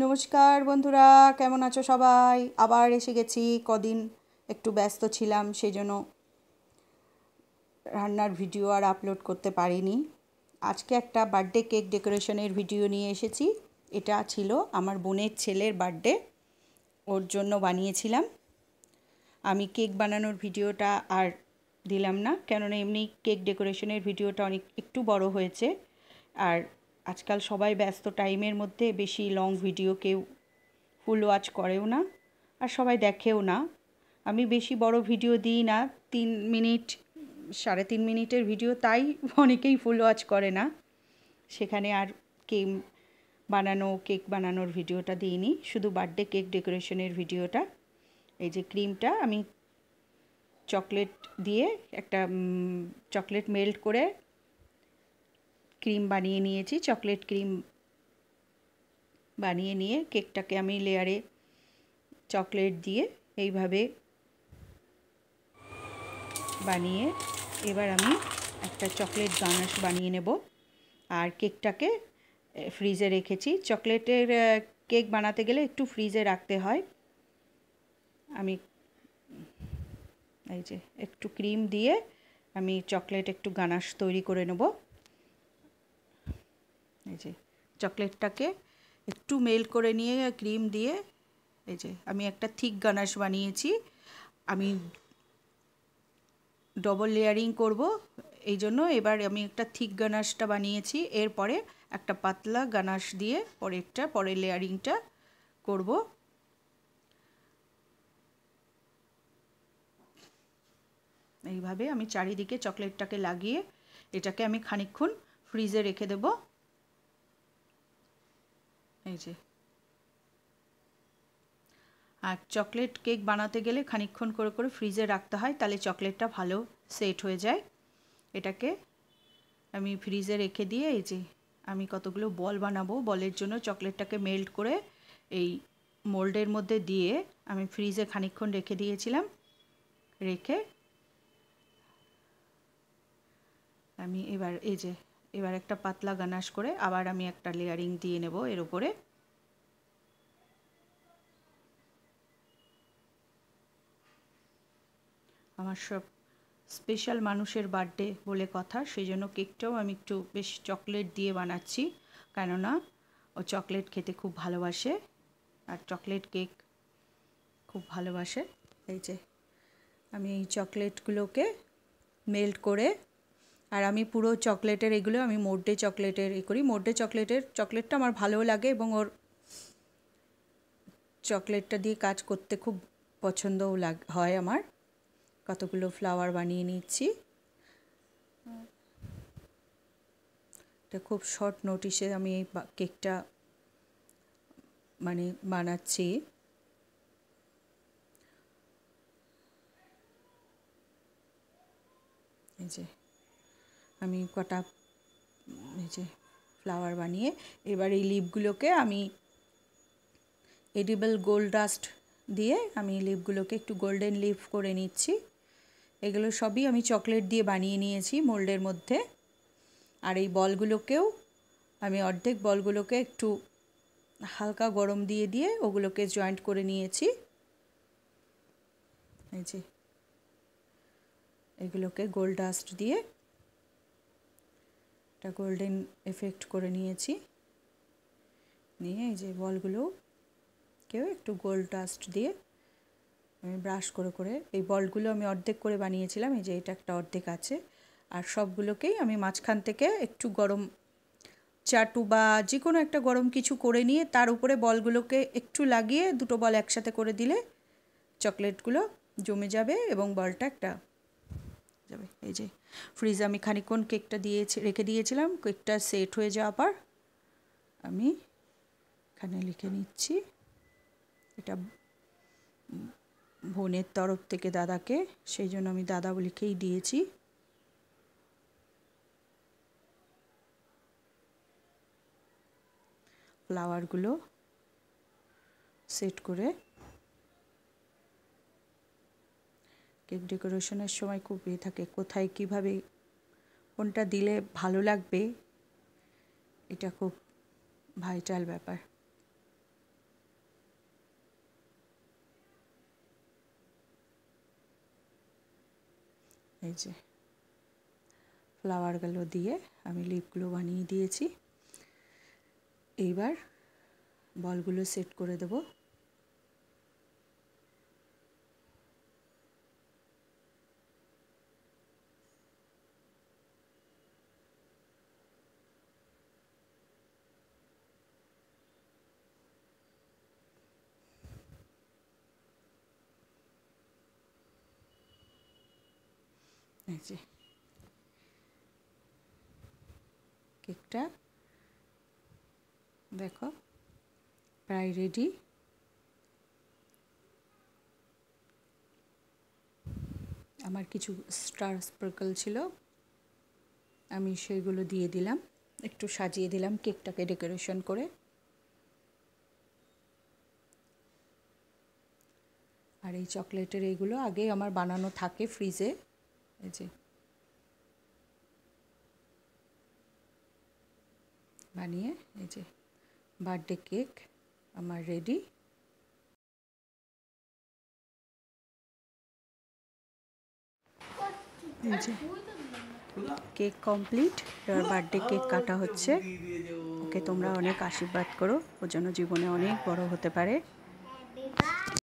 নমস্কার বন্ধুরা, কেমন আছো সবাই? আবার এসে গেছি। কদিন একটু ব্যস্ত ছিলাম, সেই জন্য রান্নার ভিডিও আর আপলোড করতে পারিনি। আজকে একটা বার্থডে কেক ডেকোরেশনের ভিডিও নিয়ে এসেছি। এটা ছিল আমার বোনের ছেলের বার্থডে, ওর জন্য বানিয়েছিলাম। আমি কেক বানানোর ভিডিওটা আর দিলাম না, কেননা এমনি কেক ডেকোরেশনের ভিডিওটা একটু বড় হয়েছে। আর আজকাল সবাই ব্যস্ত, টাইমের মধ্যে বেশি লং ভিডিও কেউ ফুল ওয়াচ করেও না, আর সবাই দেখেও না। আমি বেশি বড় ভিডিও দিই না, 3 মিনিট 3.5 মিনিটের ভিডিও, তাই অনেকেই ফুল ওয়াচ করে না। সেখানে আর কেক বানানোর ভিডিওটা দিইনি, শুধু বার্থডে কেক ডেকোরেশনের ভিডিওটা। এই যে ক্রিমটা আমি চকলেট দিয়ে একটা চকলেট মেল্ট করে ক্রিম বানিয়ে নিয়েছি। চকলেট ক্রিম বানিয়ে নিয়ে কেকটাকে আমি লেয়ারে চকলেট দিয়ে এইভাবে বানিয়ে এবার আমি একটা চকলেট গানাশ বানিয়ে নেব। আর কেকটাকে ফ্রিজে রেখেছি। চকলেটের কেক বানাতে গেলে একটু ফ্রিজে রাখতে হয়। আমি এই যে একটু ক্রিম দিয়ে আমি চকলেট একটু গানাশ তৈরি করে নেব। এই যে চকলেটটাকে একটু মেল্ট করে নিয়ে ক্রিম দিয়ে এই যে আমি একটা থিক গানাশ বানিয়েছি। আমি ডবল লেয়ারিং করব, এই জন্য এবার আমি একটা থিক গানাশটা বানিয়েছি। এরপরে একটা পাতলা গানাশ দিয়ে পরের লেয়ারিংটা করব। এইভাবে আমি চারিদিকে চকলেটটাকে লাগিয়ে এটাকে আমি খানিকক্ষণ ফ্রিজে রেখে দেব। এই যে, আর চকলেট কেক বানাতে গেলে খানিকক্ষণ করে করে ফ্রিজে রাখতে হয়, তাহলে চকলেটটা ভালো সেট হয়ে যায়। এটাকে আমি ফ্রিজে রেখে দিয়ে এই যে আমি কতগুলো বল বানাবো, বলের জন্য চকলেটটাকে মেল্ট করে এই মোল্ডের মধ্যে দিয়ে আমি ফ্রিজে খানিকক্ষণ রেখে দিয়েছিলাম। রেখে আমি এবার একটা পাতলা গানাশ করে আবার আমি একটা লেয়ারিং দিয়ে নেব এর উপরে। আমার সব স্পেশাল মানুষের বার্থডে বলে কথা, সেই জন্য কেকটাও আমি একটু বেশ চকলেট দিয়ে বানাচ্ছি, কেননা ও চকলেট খেতে খুব ভালোবাসে আর চকলেট কেক খুব ভালোবাসে। এই যে আমি এই চকলেটগুলোকে মেল্ট করে, আর আমি পুরো চকলেটের এগুলো আমি মোডে চকলেটের করি। মোডে চকলেটটা আমার ভালোও লাগে এবং ওর চকলেটটা দিয়ে কাজ করতে খুব পছন্দও হয় আমার। কতগুলো ফ্লাওয়ার বানিয়ে নিচ্ছি। এটা খুব শর্ট নোটিশে আমি এই কেকটা বানাচ্ছি। এই যে আমি কটা এই যে ফ্লাওয়ার বানিয়ে এবার এই লিপগুলোকে আমি এডিবল গোল্ড ডাস্ট দিয়ে আমি লিপগুলোকে একটু গোল্ডেন লিপ করে নিচ্ছি। এগুলো সবই আমি চকলেট দিয়ে বানিয়ে নিয়েছি মোল্ডের মধ্যে। আর এই বলগুলোকেও আমি অর্ধেক বলগুলোকে একটু হালকা গরম দিয়ে দিয়ে ওগুলোকে জয়েন্ট করে নিয়েছি। এই যে এগুলোকে গোল্ড ডাস্ট দিয়ে একটা গোল্ডেন এফেক্ট করে নিয়েছি। নিয়ে এই যে বলগুলোকেও একটু গোল্ড ডাস্ট দিয়ে আমি ব্রাশ করে করে এই বলগুলো আমি অর্ধেক করে বানিয়েছিলাম। এই যে এটা একটা অর্ধেক আছে, আর সবগুলোকেই আমি মাঝখান থেকে একটু গরম চাটু বা যে কোনো একটা গরম কিছু করে নিয়ে তার উপরে বলগুলোকে একটু লাগিয়ে দুটো বল একসাথে করে দিলে চকলেটগুলো জমে যাবে এবং বলটা একটা যাবে। এই যে ফ্রিজে আমি খানিকক্ষণ কেকটা রেখে দিয়েছিলাম। কেকটা সেট হয়ে যাওয়ার পর আমি এখানে লিখে নিচ্ছি, এটা বোনের তরফ থেকে দাদাকে, সেই জন্য আমি দাদা লিখেই দিয়েছি। ফ্লাওয়ারগুলো সেট করে কেক ডেকোরেশনের সময় খুব থাকে, কোথায় কিভাবে কোনটা দিলে ভালো লাগবে, এটা খুব ভাইটাল ব্যাপার। এই যে ফ্লাওয়ারগুলো দিয়ে আমি লিপগুলো বানিয়ে দিয়েছি। এইবার বলগুলো সেট করে দেব। এই যে কেকটা দেখো প্রায় রেডি। আমার কিছু স্টার স্পার্কল ছিল, আমি সেইগুলো দিয়ে দিলাম, একটু সাজিয়ে দিলাম কেকটাকে ডেকোরেশন করে। আর এই চকলেটের এইগুলো আগে আমার বানানো থাকে ফ্রিজে। এই যে বানিয়ে এই যে বার্থডে কেক আমার রেডি। এই যে কেক কমপ্লিট, এবার বার্থডে কেক কাটা হচ্ছে। ওকে তোমরা অনেক আশীর্বাদ করো, ওর জন্য জীবনে অনেক বড় হতে পারে।